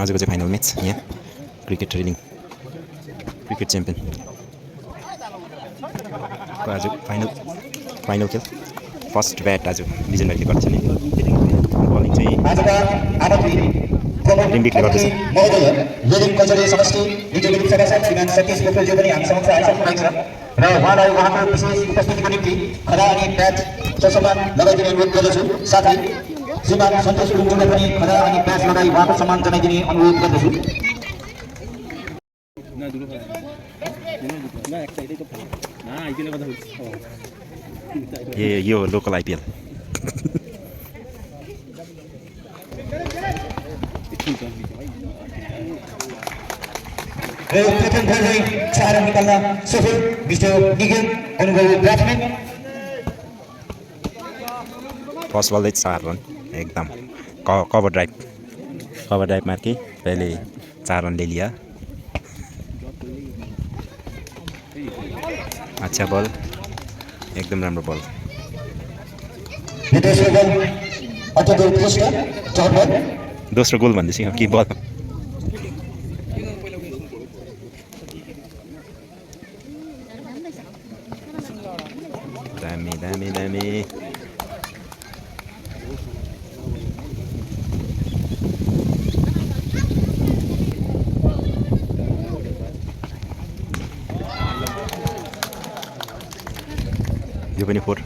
आजको चाहिँ final match यहाँ क्रिकेट ट्रेनिङ क्रिकेट च्याम्पियन आज फाइनल खेल फर्स्ट ब्याट आज विजन भाइले गर्छ नि बलिङ चाहिँ रिम्बिकले गर्दैछ र उहाँलाई उहाँको विशेष उपस्थितिको निम्ति खदा अनि प्याच सम्मान लगाइदिने अनुरोध गर्दछु। साथै श्रीमान सन्तोष गुरुङले पनि खदा अनि प्याच लगाई उहाँको सम्मान जनाइदिने अनुरोध गर्दछु। यो लोकल आइपिएल प्रथम बललाई चार निकाल्न सफल मिस्टर निखिल अनुभवी ब्याट्सम्यान। फर्स्ट बल 4 रन एकदम कवर ड्राइव मार के पहले 4 रन ले लिया। अच्छा बल एकदम राम्रो बल। दोस्रो गोल भन्दैछ कि बल दामी यो पनि 4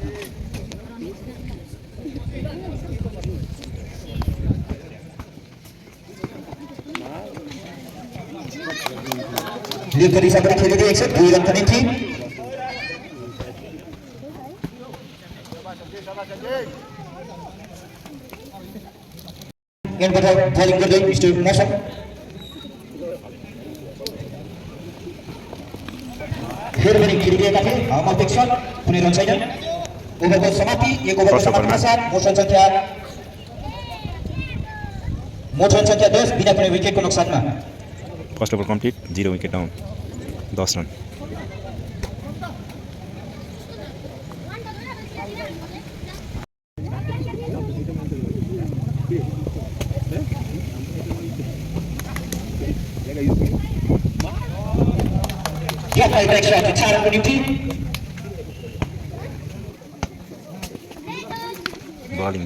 लिग गरिसकेर खेलेको 102 रन पनि थियो। एन्डबाट बलिङ गर्दै मिस्टर मौसम फेरि पनि खेलिदिएका थिए मल्टिक सट कुनै रन छैन। ओभरको समाप्ति 1 ओभरको समाप्तिका साथ मोसन संख्या 10 बिना कुनै विकेटको नोक्सानमा। First over complete 0 wicket down 10 run.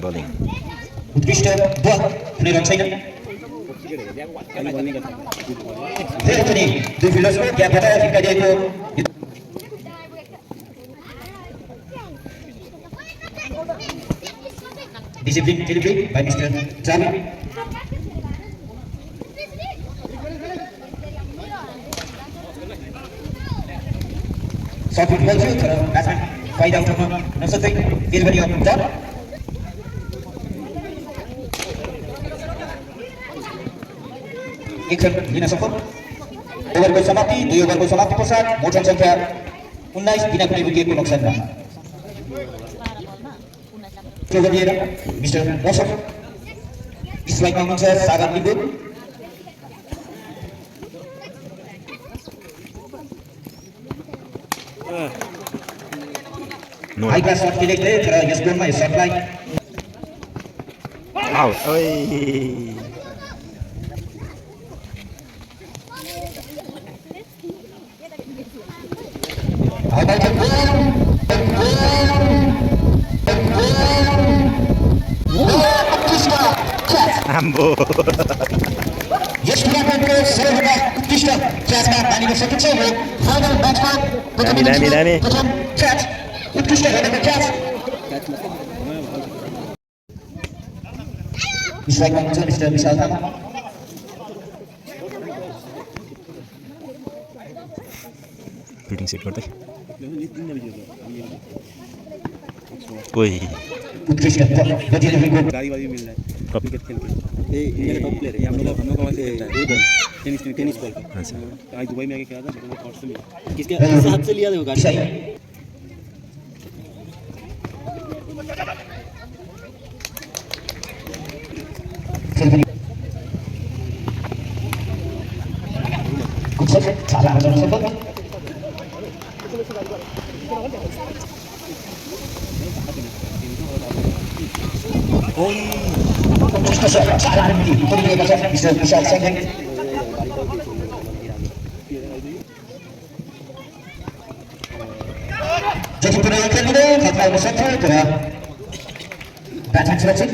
Bowling उत्कृष्ट बल कुनै रन छैन। फेरि पनि दुई फिल्डर्सको ग्यापबाट हिर्काइदिएको discipline delivery by mister Javed. सफल बल थियो तर ब्याट्सम्यान फाइदा उठाउन नसक्दै फेरि पनि डट। एक रन लिन सफल। ओभरको समाप्ति 2 ओभरको समाप्ति पश्चात मोसन संख्या 19 बिना कुनै विकेटको नोक्सानमा। लिएर मिस्टर मौसम स्ट्राइकमा हुनुहुन्छ सागर लिम्बू। हाई क्लास शट खेलेको थिए तर यस गोलमा यस शटलाई आउट। आम्बो यस टुर्नामेन्टको सबैभन्दा उत्कृष्ट क्याचमा मानिन सकिन्छ यो फाइनल म्याचमा प्रथम क्याच उत्कृष्ट हेर्नेको क्याच। स्ट्राइकमा हुन्छ मिस्टर विशाल थापा। फिल्डिङ सेट गर्दै कोही उत्कृष्ट गाड़ी वाली मिल रहा है क्रिकेट खेल के ये इंडिया का टॉप प्लेयर है। हम लोग का वैसे टेनिस बॉल का। अच्छा आज दुबई में आके खेला था मतलब कॉर्ट से मिला। किसके हाथ से लिया था वो गाड़ी? చాలా Diskusya salah nanti Kuri Kasar bisa sengeng jadi penaikan ini kata besar adalah batang seleksi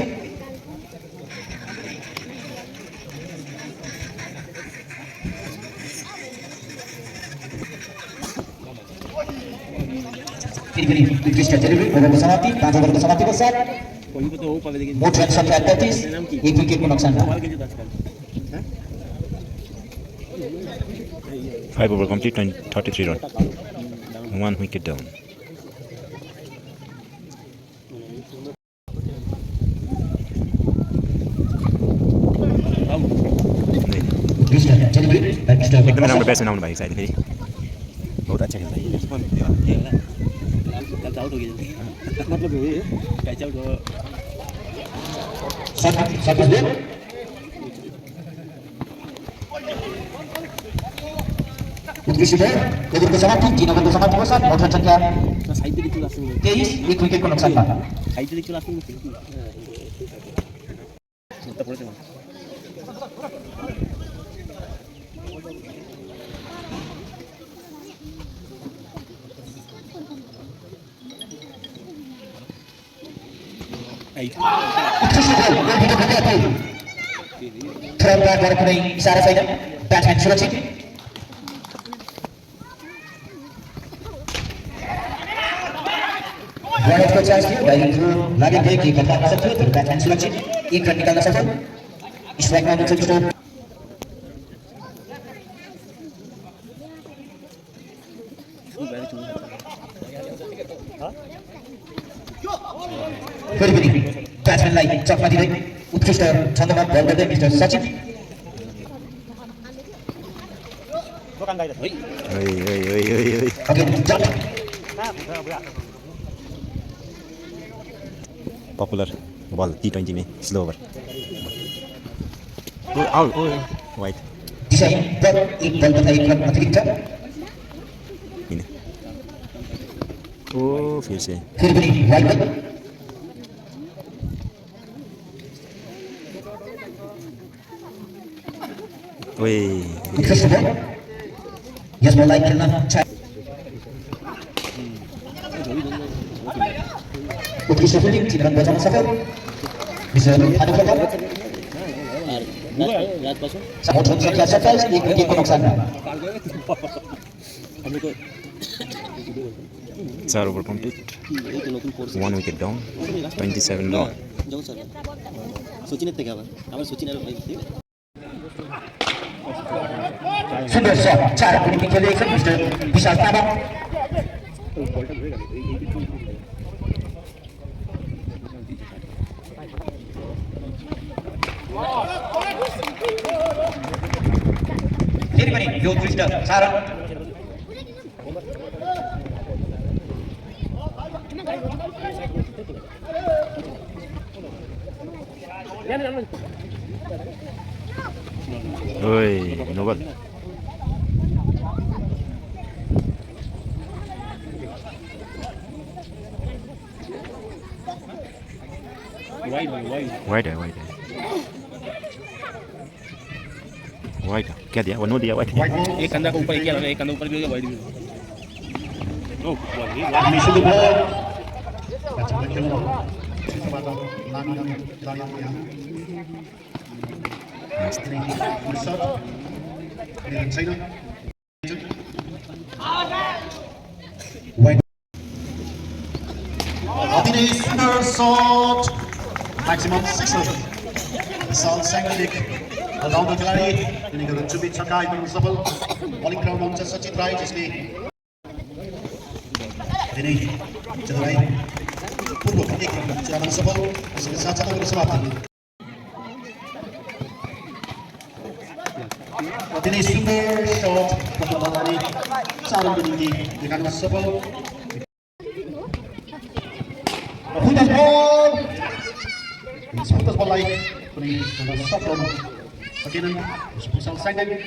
ini Kristia jadi over bersama tim 5 over bersama tim besar कोई को तो वो पावे लेकिन मोट रन संख्या 38 एक विकेट को नुकसान सवाल के लिए दस कर 5 over complete 33 run. 1 wicket down. Kristia jadi Kristia एकदमै राम्रो ब्याट्सम्यान आउनु भएको छ अहिले फेरि बहुत अच्छा खेल्छ कल आउट हो गया मतलब ये कैच आउट हो Sabis dia Putri Sudah Kedur bersama tim 3 over bersama tim besar motor संख्या साइड पे दिखला सुन 23 एक विकेट को नुकसान था साइड पे दिखला सुन तो पड़े थे I Putri Sudah yang tidak berhati terangkat dari kuning Sarah Saida batsman Suratsi Granit को चांस दिया बैटिंग थ्रू लगे थे कि कप्तान कर सकते थे बैट्समैन सुरक्षित एक रन निकालना सफल स्ट्राइक में मिचेल स्टोर फिर भी बैट्समैनलाई चकमा दिँदै उत्कृष्ट छन्दमा बल गर्दै mister Sachin again jump popular ball T20 में स्लो ओभर आउट वाइट दिशा पर एक बल तथा एक रन अतिरिक्त ओ फिर से फिर भी वाइड बल ओए उत्कृष्ट बल यस बललाई खेल्न उत्कृष्ट फिल्डिङ 3 रन बचाउन सफल मिस्टर अनुपम रात पासो मोट रन संख्या 27 एक विकेट को नुकसान हम लोग को 4 over complete 1 wicket down 27 run जाऊ सर सचिन थे क्या हमारे सचिन भाई सुन्दर शट 4 कुनै खेलेको छ मिस्टर विशाल तामाङ फेरि पनि यो उत्कृष्ट 4 रन ओए नो बल वाइड है क्या दिया वो नो दिया वाइड एक कंधा को ऊपर किया लगा एक कंधा ऊपर भी वाइड भी ओ Sunder shot maximum 6 runs. Misal Sanglik लगाउन खेलाडी यिनीहरू चुबी छक्का एकदम सफल बलिङ ग्राउन्ड हुन्छ सचित राई जसले दिनै चन्द्रराई पूर्व एक रन चुनाव सफल यसले साथसाथै समाप्ति दिनै सुन्दर शट प्रथमबारी 4 रनको निम्ति देखाउन सफल Hujan ball. Seputus bola ini, kuni sudah sokong. Bagian misal sangat.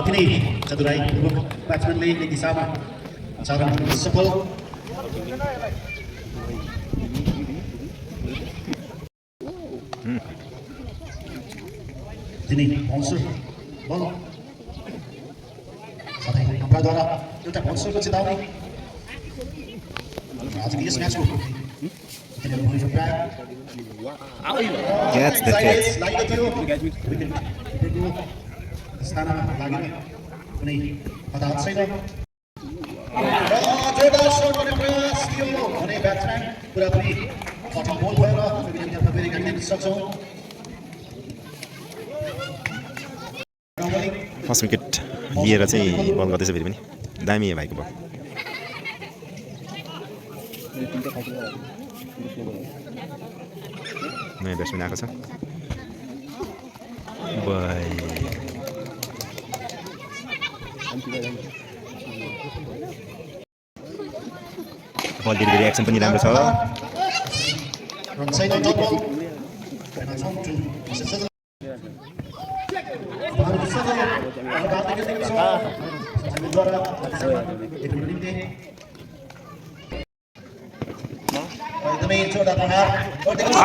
Ini Cadurai, batsman lain di sama. चारण सफल दिने बाउन्सर बल सधैँ अम्पायरद्वारा एउटा बाउन्सरको चेतावनी आजको यस म्याचको Catch the catch. स्थानमा लागेन कुनै हताहत छैन जोरदार सर्भ गर्ने प्रयास थियो भने ब्याट्सम्यान पुरापुरी कठिन बल भएर विकेटतर्फ फेरि गाड्न सक्छौँ फर्स्ट विकेट लिएर चाहिँ बल गर्दैछ फेरि पनि दामी भाइको बल नयाँ ब्याट्सम्यान आएको छ बल डेलिभरी एक्सन पनि राम्रो छ रन छैन डट बल एकदमै जोरदार प्रहार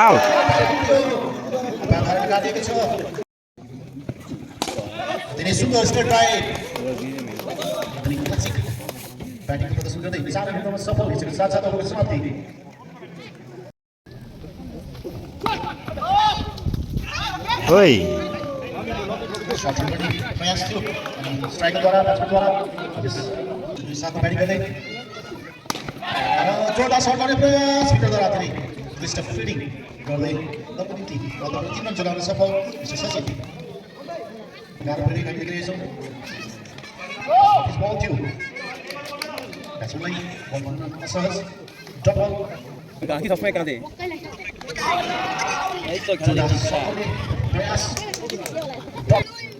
आउट काटेको छ दिने सुन्दर स्ट्रेट राइट ब्याटिङको प्रदर्शन गर्दै विशाल खेल्नमा सफल यसको साथसाथ अबको समाप्ति ओइ शट गर्ने प्रयास थियो स्ट्राइकरद्वारा ब्याट्सम्यानद्वारा साथमा ब्याटिङ गर्दै जोरदार सर्भ गर्ने प्रयास भित्रद्वारा पनि बेस्ट अफ फिल्डिङ गर्दै दलको निम्ति बलमा 3 रन जोगाउन सफल मिस्टर सचिन गाह्रो पनि काटिरहेको छौँ बल थियो ब्याट्सम्यानलाई बल भन्न असहज डबल गाकी सबमै काटे जोरदार सर्भ गर्ने प्रयास बल थियो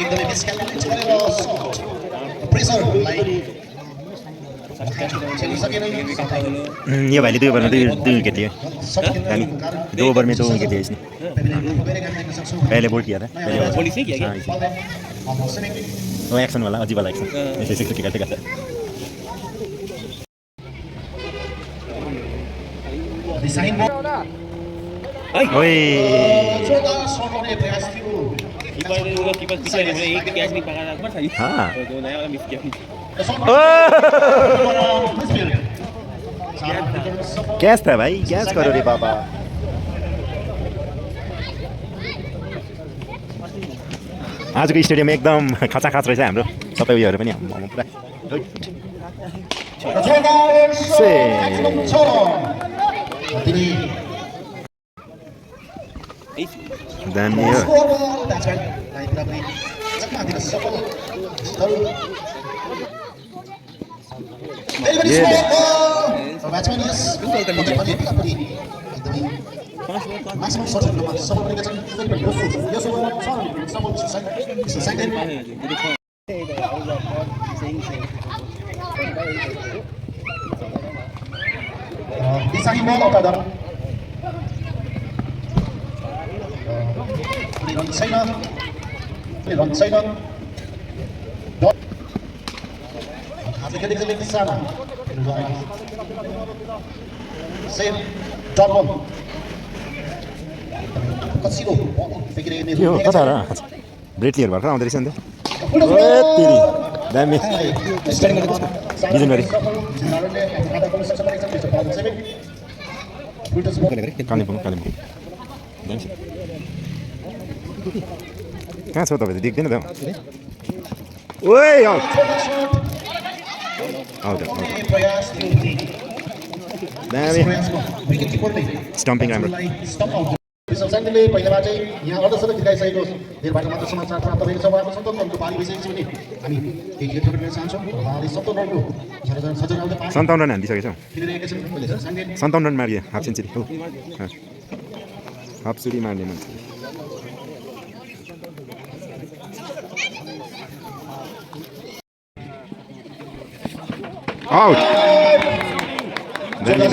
एकदमै मिसक्यालकुलेट गरेर प्रेसरलाई खेल्न सकेन यो भाइले 2 ओभरमा 2 विकेट लियो दामी 2 ओभर में 2 विकेट लिया इसने पहले बोल्ड किया था बॉलिंग से किया क्या वो एक्शन वाला अजीब वाला एक्शन ऐसे ऐसे करते करते ओए जोरदार सर्भ गर्ने प्रयास थियो कीपर पीछे ने एक भी कैच नहीं पकड़ा था हाँ तो जो नया वाला मिस किया कैच था भाई कैच करो रे पापा आजको स्टेडियम एकदम खचाखच रहेछ हाम्रो सबै उयोहरू पनि पुरा दामी हो maximum shot number 7 गरेका छन् यस ओभरमा 6 रन सफल सेकेन्ड दिशाही बल अटाडा रन छैन हातले खेलेको लेग साना सेम डट बल कसिलो फेकिरहेको यो कता र ब्रेटलियर भर्खर आउँदै रहेछ नि त तेरी दामी बिजनबारी कालिम्पोङ कहाँ छ तपाईँ त देख्दैन त ओए आउट दामी स्टम्पिङ राम्रो सञ्चालनले पहिलामा चाहिँ यहाँ अर्धशतक जिताइसकेको धेरैबाट मात्र समाचार प्राप्त भएको छ उहाँको 57 रनको पारी भइसकेको छ भने हामी केही खेल गर्न चाहन्छौँ उहाँले 57 रनको 57 रन हानिदिइसकेको छौँ 57 रन मारियो हाफ सेन्चुरी हो हाफ सेन्चुरी मार्ने मान्छे आउट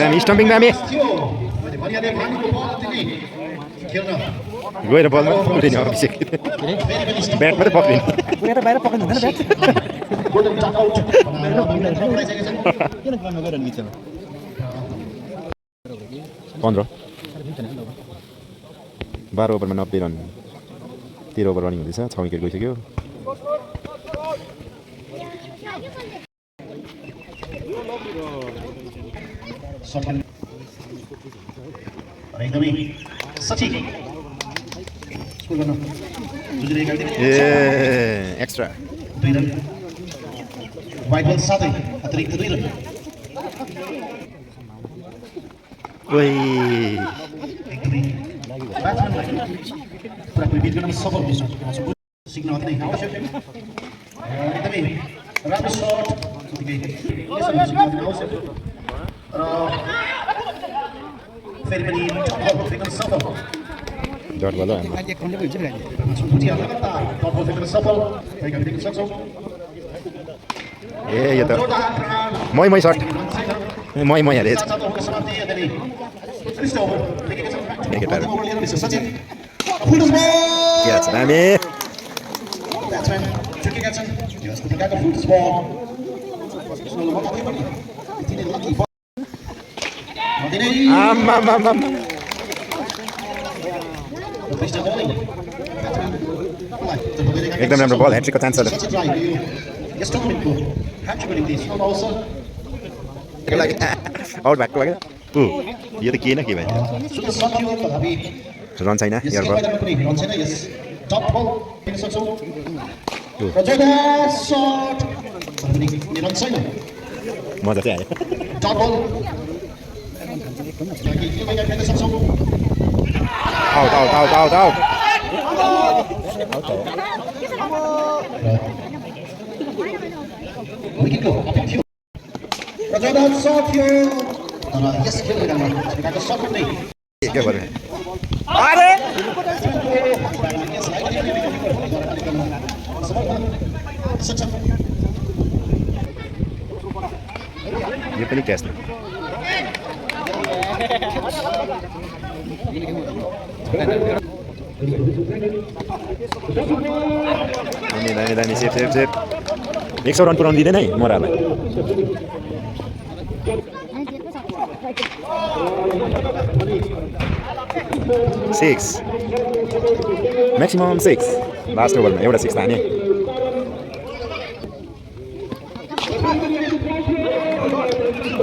दामी स्टम्पिङ दामी भनिहाले पानीको बल तिमी खेल्न गएर बलमा उठिने अभिषेक ब्याट मात्रै पक्रिने कुनै त बाहिर पक्रिनु हुँदैन ब्याट गोल्डन टच आउट पराइसकेका छन् किन ग्राउन्डमा गएर निचेमा 15 12 ओभरमा 90 रन 13 ओभर रनिङ हुँदैछ 6 विकेट गइसक्यो सफल एकदमै सचिन स्कोर गर्न जुझिरहेका थिए ए एक्स्ट्रा 2 रन वाइड बल साथै अतिरिक्त 2 रन ओइ एकदमै ब्याट्सम्यानलाई पुरा विकेट गर्न सफल हुन्छ सिक्न अति नै आवश्यक एकदमै राम्रो सट आवश्यक र फेरि पनि एकदम सफल डट बल एक खण्डको हुन्छ नि छुट्टी लगातार टप फेरि सफल भएका देख्न सक्छौँ ए यो त मै सर्ट मै हाले क्याच दामी आम्मामामा एकदम राम्रो बल ह्याट्रिकको चान्स छ आउट भएको भयो यो त के न के भयो रन छैन एयर बल मजा चाहिँ आयो आउट के गर्नु अरे यो पनि क्याच नै दामी सेफ 100 रन पुऱ्याउनु दिँदैन है मोरालाई सिक्स म्याक्सिमम 6 लास्ट ओभरमा एउटा 6 हाने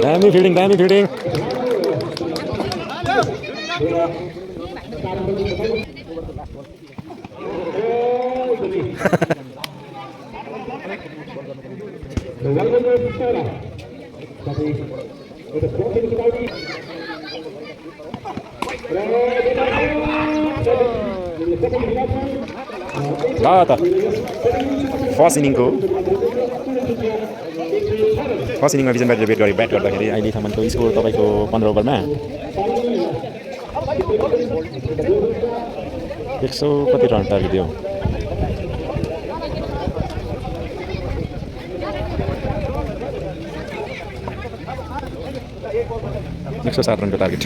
दामी फिल्डिङ ल त फर्स्ट इनिङमा विजन ब्याटले ब्याट गर्दाखेरि अहिलेसम्मको स्कोर तपाईँको 15 ओभरमा 100 कति रन टार्गेट दियो 107 रनको टार्गेट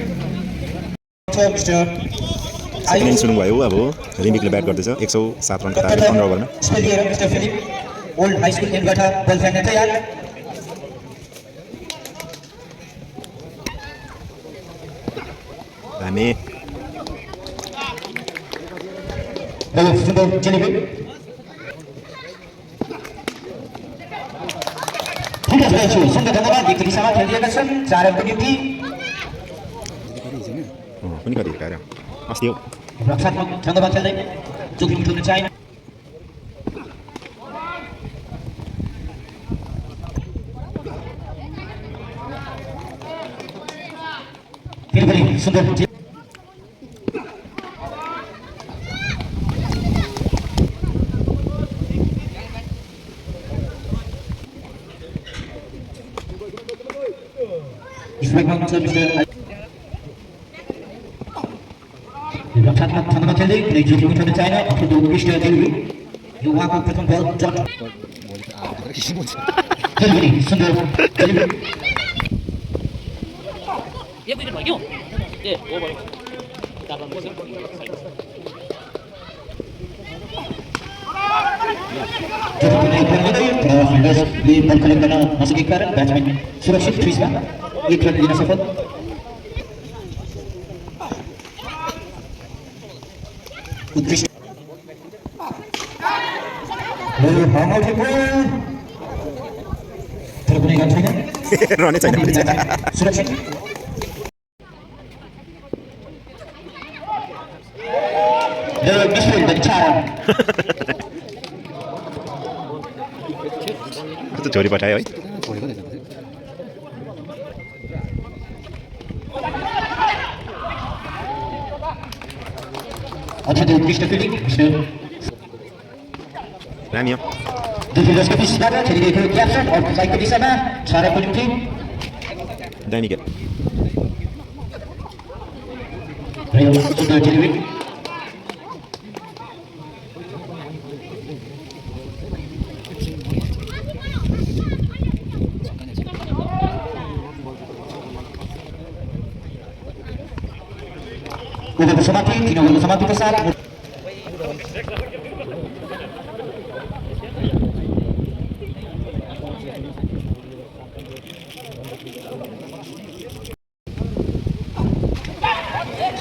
सेकेन्ड सुरु भयो अब रिमिकले ब्याट गर्दैछ 107 रनको टार्गेट 15 ओभरमा ओल्ड हाई स्कुल एनबाट बल फ्याक्ने तयार हामी पनि कति हिर्काएर अस्ति हो रक्षात्मक ढङ्गमा खेल्दै जोखिम खेल्न चाहेन फेरि पनि सुन्दर रक्षात्मक ढङ्गमा खेल्दै कुनै जोखिम उठाउन चाहेन अथवा उत्कृष्ट डेलिभरी यो उहाँको प्रथम बल जट फेरि पनि सुन्दर डेलिभरी फिल्डर्सले बल कलेक्ट गर्न नसकेका कारण ब्याट्सम्यान सुरक्षित क्रिजमा एक रन लिन सफल उत्कृष्ट तर कुनै रन छैन रनै छैन सुरक्षित मिसफिल्ड पनि 4 रन कस्तो छोरी पठायो है अत्यन्तै उत्कृष्ट फिल्डिङ रामी हो दुई फिल्डर्सको बिचबाट खेलिरहेको क्याप सट अर्को साइडको दिशामा 6 रनको निम्ति दानी के र यो सुन्दर डेलिभरी ओभरको समाप्ति 3 ओभरको समाप्तिको साथ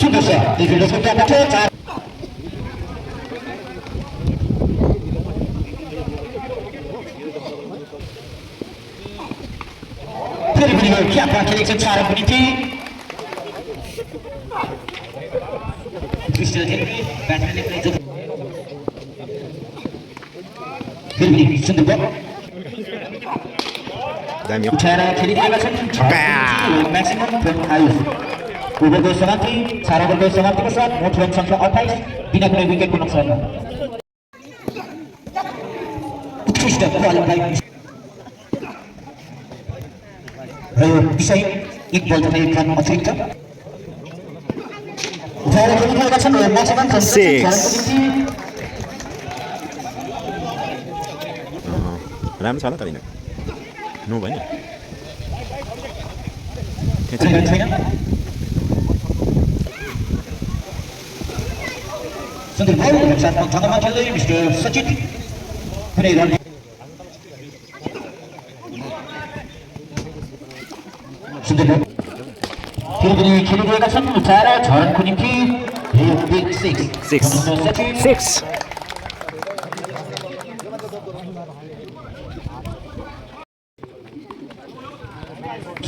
सुन्दर छ दुई फिल्डर्सको क्यापबाट 4 फेरि पनि यो क्यापमा खेलेको छ 4 रनको निम्ति क्रिस्टल जेरी ब्याट्सम्यानले पनि जो फेरि पनि सुन्दर बल दामी हो उठाएर खेलिदिएका छन् म्याक्सिमम फ्रम आयुष ओभरको समाप्ति 4 ओभरको समाप्तिको साथ मोट रन सङ्ख्या 28 बिना कुनै विकेटको नोक्सानमा उत्कृष्ट क्वालिफाई र यो विषय एक बल तथा एक रन अतिरिक्त उठाएर खेलिदिएका छन् म्याक्सिमम राम्रो छ होला तर नो भएन सुन्दर बल रक्षात्मक ढङ्गमा खेल्दै मिस्टर सचिन कुनै रन सुन्दर बल फेरि पनि खेलिरहेका छन् उठाएर 6 रनको निम्ति बिग 6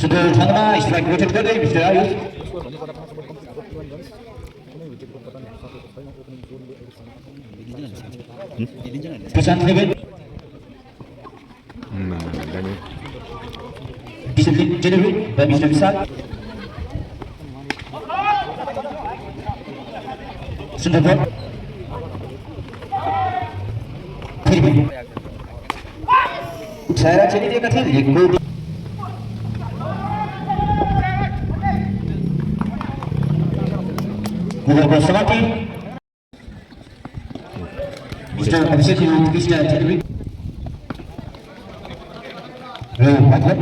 सुन्दर ढङ्गमा स्ट्राइक रोटेट गर्दै mister Ayush Prashant level discipline general by mister Vishal सुन्दर बल फेरि पनि उठाएर चलिरहेका थिए लेगको ओभरको समाप्ति मिस्टर अभिषेक उत्कृष्ट डेलिभरी र मतलब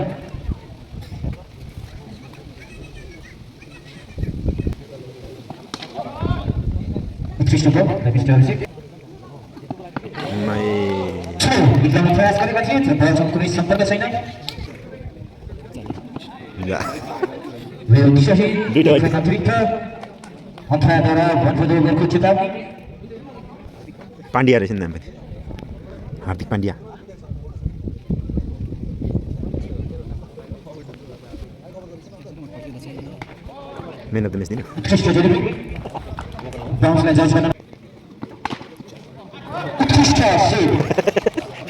उत्कृष्ट बल मिस्टर अभिषेक एकदमै प्रयास गरेका थिए तर बलसँग कुनै सम्पर्क छैन मेरो दिशाहीन अतिरिक्त अन्तराद्वारा भन्दै ओभरको चेतावनी पाण्ड्या रहेछ नि नाम पनि हार्दिक पाण्ड्या मेहनत मिस दिनु उत्कृष्ट डेलिभरी बाउन्सलाई जज गर्न उत्कृष्ट सेभ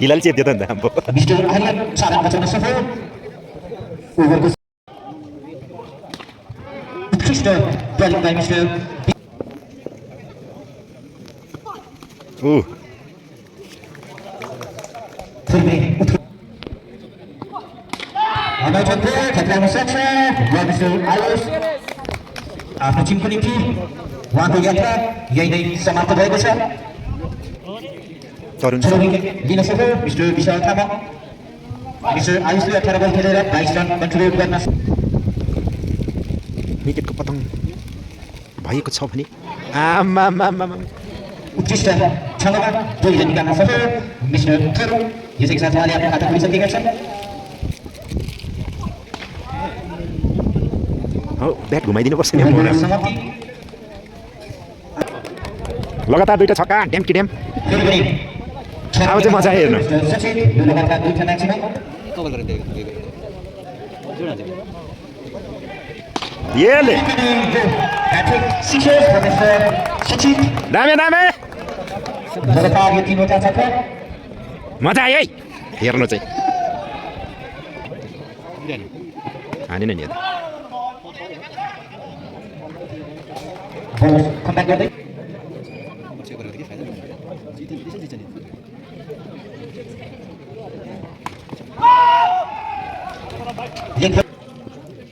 हिलाल चेप दियो त हाम्रो मिस्टर आर्यन 4 रन बचाउन सफल ओभरको उत्कृष्ट बलिङ बाई मिस्टर फेरि खतरामा सक्छ मिस्टर आयुष आफ्नो टिमको निम्ति उहाँको यात्रा यही नै समाप्त भएको छ लिन सफल मिस्टर विशाल थापा मिस्टर आयुषले 18 बल खेलेर 22 रन कन्ट्रिब्युट गर्न विकेटको पतङ भएको छ भने आमामामा उत्कृष्ट क्षमता दुईजना निकाल्न सफल मिस्टर थरुङ यसैका साथ उहाँले आफ्नो खाता खोलिसकेका छन् हो ब्याट घुमाइदिनु पर्छ नि समाप्ति लगातार दुईटा छक्का ड्याम कि ड्याम फेरि पनि अब चाहिँ मजा आयो हेर्नु मिस्टर सचिन यो लगातार दुईटा म्याचमा कभर गरेर येले hat trick sixes for mister Sachin दामे दामे लगातार यो तीनवटा छक्का मजा आयो है हेर्नु चाहिँ हानेन नि कम्ब्याक गर्दै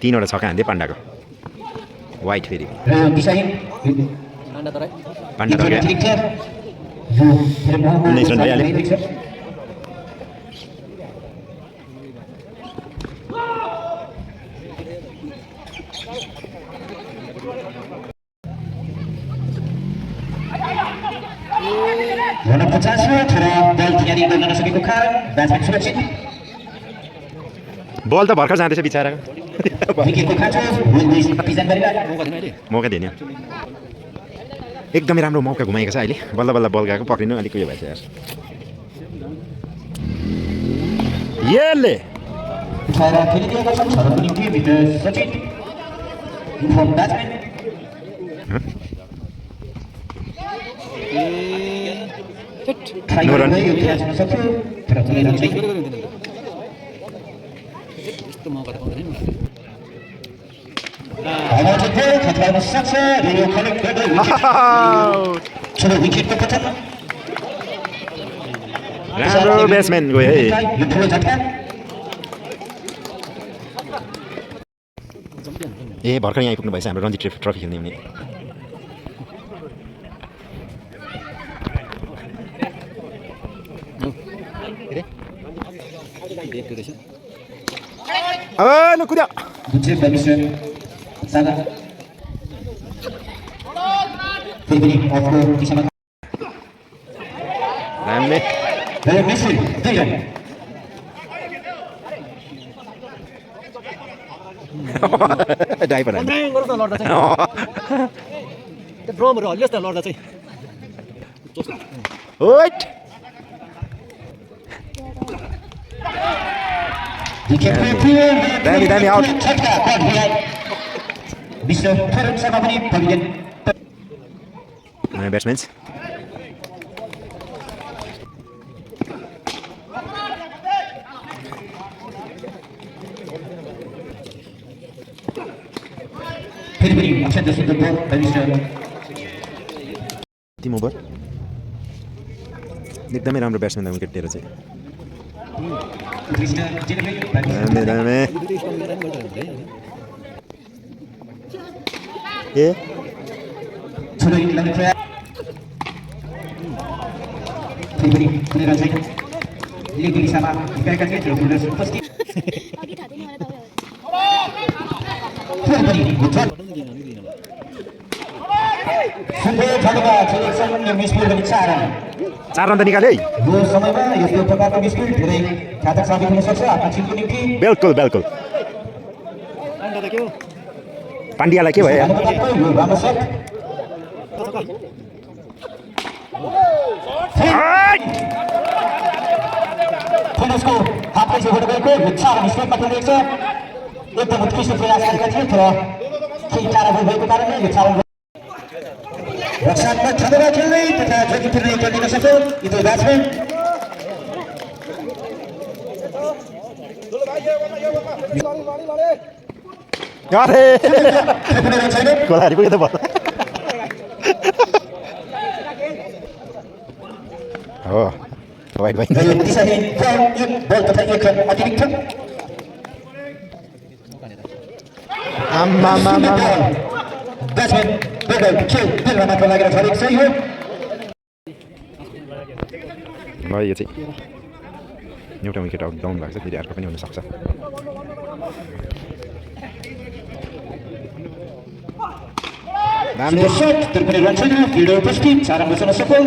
तीनवटा छक्का हान्दै पाण्डाको वाइट फेरि दिशाहीन पाण्डा तर गयो 19 रन भइहाल्यो रन 50 तर बल तयारी गर्न नसकेको कारण ब्याट्सम्यान सुरक्षित बल त भर्खर जाँदैछ बिचरा विकेटको खाँचो पिजन गरिरहेको मौका दिने एकदमै राम्रो मौका घुमाएको छ अहिले बल्ल बल्ल बल गएको पक्रिनु अलिक उयो भएछ यार येले उठाएर खेलिदिएका छन् छरको निम्ति mister Sachin inform batsman No run. यो क्याच हुन सक्यो तर कुनै रन छैन यस्तो मौका त पाउँदैन नि अगाडि बल खतरा हुन सक्छ र यो कनेक्ट गर्दै छोरो विकेटको पतन राम्रो ब्याट्सम्यान गयो है यो ठुलो झट्का ए भर्खर यहाँ आइपुग्नु भएछ हाम्रो रणजी ट्रफी खेल्ने हुने ल कुद्यो दुचे मिस्टर सागा फेरि पनि अफको दिशामा दामी र मेसी 2 रन ड्राइभर पन्ध्र गरौँ न लड्दा चाहिँ त्यो ड्रमहरू हल्लियोस् न लड्दा चाहिँ ओइट दामी दामी आउट छक्का बल भ्याए मिस्टर थरुङ शर्मा पनि पविलियन नयाँ ब्याट्सम्यान फेरि पनि अत्यन्त सुन्दर बल मिस्टर टिम ओभर एकदमै राम्रो ब्याट्सम्यान विकेट लिएर चाहिँ मिस्टर जेनेबल दामी दामी ए छोरो इन्डियाले प्रयास फेरि पनि कुनै रन छैन लेगको दिशामा हिर्काएका थिए तर बोलर्स उपस्थित फेरि पनि विकेट सुन्दर झगडा खेलेछन् यो मिसफिल्ड पनि 4 रन 4 रन त निकाल्यो है यो समयमा यस्तो प्रकारको मिसफिल्ड धेरै घातक साबित हुन सक्छ आफ्नो टिमको निम्ति बिल्कुल बिल्कुल अन्त त के हो पाण्ड्यालाई के भयो यार यो राम्रो शट फिनिसको हातले चाहिँ गएको यो 4 रन स्ट्रेटमा खेलिएको छ एकदम उत्कृष्ट प्रयास गरेका थिए तर केही टाढा गोल भएको कारणले यो 4 रन रक्षात्मक क्षमता खेल्दै तथा जोगी फिर्ने गर्न सक्छ यो ब्याट्सम्यान अरे गोलारी पुग्यो त भयो हो वाइट भाइ दिशाहीन बल तथा एक रन अतिरिक्त आम्मामामा ब्याट्सम्यान बेगल खेल बेलमा मात्र लागेर झरेको सही हो भयो यो चाहिँ एउटा विकेट आउट डाउन भएको छ फेरि अर्को पनि हुनसक्छ सुपर शट तर पनि रन छैन फिल्डर उपस्थित 4 रन बचाउन सफल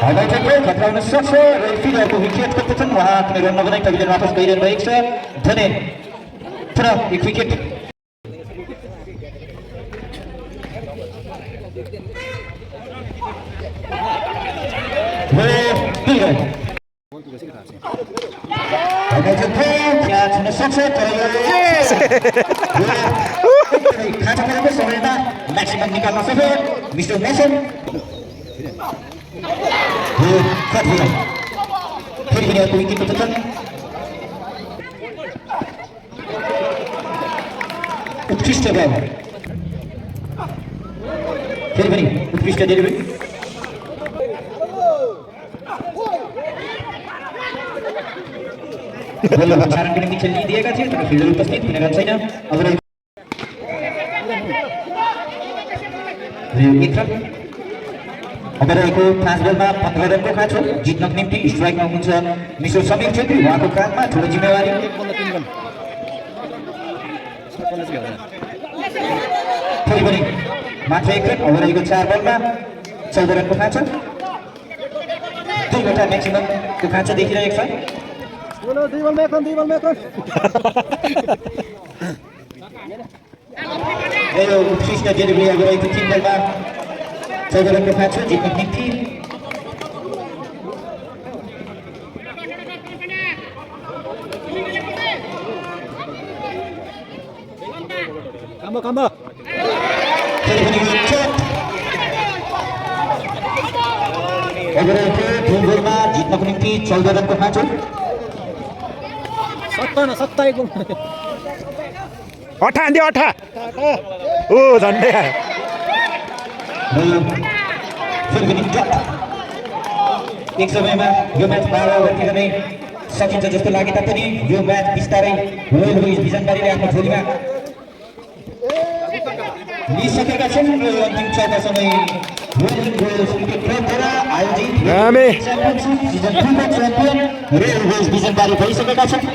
हाइलाइटको खतरा हुन सक्छ र फिल्डरको विकेटको पतन उहाँ कुनै रन नबनाई पहिले वापस गइरहनु भएको छ धने पुनः एक विकेट क्याच हुन सक्छ खाँचो परेको समयमा म्याक्सिमम निकाल्न सफल मिस्टर नेसन फेरि पनि अर्को विकेटको पतन उत्कृष्ट बल फेरि पनि उत्कृष्ट डेलिभरी बल्ल चारणको निम्ति खेलिदिएका थिए तर फिल्डर उपस्थित हुने रन छैन अब रहेको 5 बलमा 15 रनको खाँचो जित्नको निम्ति स्ट्राइकमा हुनुहुन्छ मिस्टर समीर छेत्री उहाँको काममा ठुलो जिम्मेवारी फेरि पनि मात्र एक रन अब रहेको 4 बलमा 14 रनको खाँचो 2वटा म्याक्सिममको खाँचो देखिरहेको छ यो उत्कृष्ट डेलिभरी अब रहेको 3 बलमा 14 रनको खाँचो जित्नको निम्ति फेरि पनि अब रहेको 2 बलमा जित्नको निम्ति 14 रनको खाँचो 8 आन्थ्यो 8 ओ झन्डै आयो फेरि पनि एक समयमा यो म्याच 12 ओभरतिर नै सकिन्छ जस्तो लागे तापनि यो म्याच बिस्तारै रोयल बोइज बिजनबारीले आफ्नो झोलीमा लिइसकेका छन् र अन्तिम चौकासँगै रोयल बोइज क्रिकेट क्लबद्वारा आयोजित सिजन 2 को च्याम्पियन रोयल बोइज बिजनबारी भइसकेका छन्